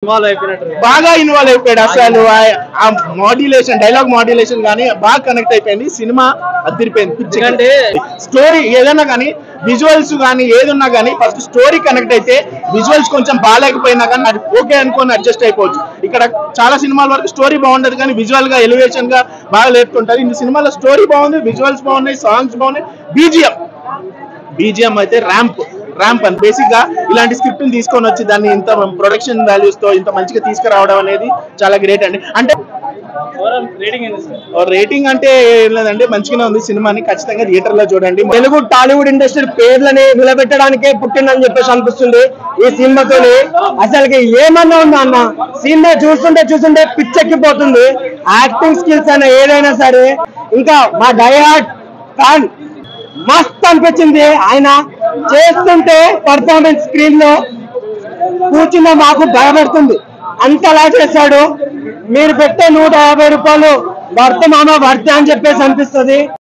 బాగా ఇన్వాల్వ్ అయిపోయాడు అసలు ఆ మాడ్యులేషన్ డైలాగ్ మాడ్యులేషన్ గానీ బాగా కనెక్ట్ అయిపోయింది సినిమా అదిరిపోయింది అంటే స్టోరీ ఏదైనా కానీ విజువల్స్ కానీ ఏదున్నా కానీ ఫస్ట్ స్టోరీ కనెక్ట్ అయితే విజువల్స్ కొంచెం బాగాలేకపోయినా కానీ అది ఓకే అనుకొని అడ్జస్ట్ అయిపోవచ్చు ఇక్కడ చాలా సినిమాల వరకు స్టోరీ బాగుండదు కానీ విజువల్ గా ఎలివేషన్ గా బాగా లేపుతుంటారు ఈ సినిమాలో స్టోరీ బాగుంది విజువల్స్ బాగున్నాయి సాంగ్స్ బాగున్నాయి బీజిఎం అయితే ర్యాంప్ అని బేసిక్ గా ఇలాంటి స్క్రిప్ట్ తీసుకొని వచ్చి దాన్ని ఇంత ప్రొడక్షన్ వాల్యూస్ తో ఇంత మంచిగా తీసుకురావడం అనేది చాలా గ్రేట్ అండి అంటే రేటింగ్ అంటే ఏం లేదండి మంచిగానే ఉంది సినిమాని ఖచ్చితంగా థియేటర్ లో చూడండి తెలుగు టాలీవుడ్ ఇండస్ట్రీ పేర్లని నిలబెట్టడానికే పుట్టిందని చెప్పేసి అనిపిస్తుంది ఈ సినిమాతో అసలుకి ఏమన్నా ఉందా అన్న సినిమా చూస్తుంటే పిచ్చెక్కిపోతుంది యాక్టింగ్ స్కిల్స్ అన్న ఏదైనా సరే ఇంకా మా డైహార్డ్ ఫ్యాన్ మస్త్ అనిపించింది ఆయన చేస్తుంటే పర్ఫార్మెన్స్ స్క్రీన్ లో కూర్చున్న మాకు భయపడుతుంది అంతలా చేశాడు మీరు పెట్టే 150 రూపాయలు వర్త మామ వర్త అని చెప్పేసి అనిపిస్తుంది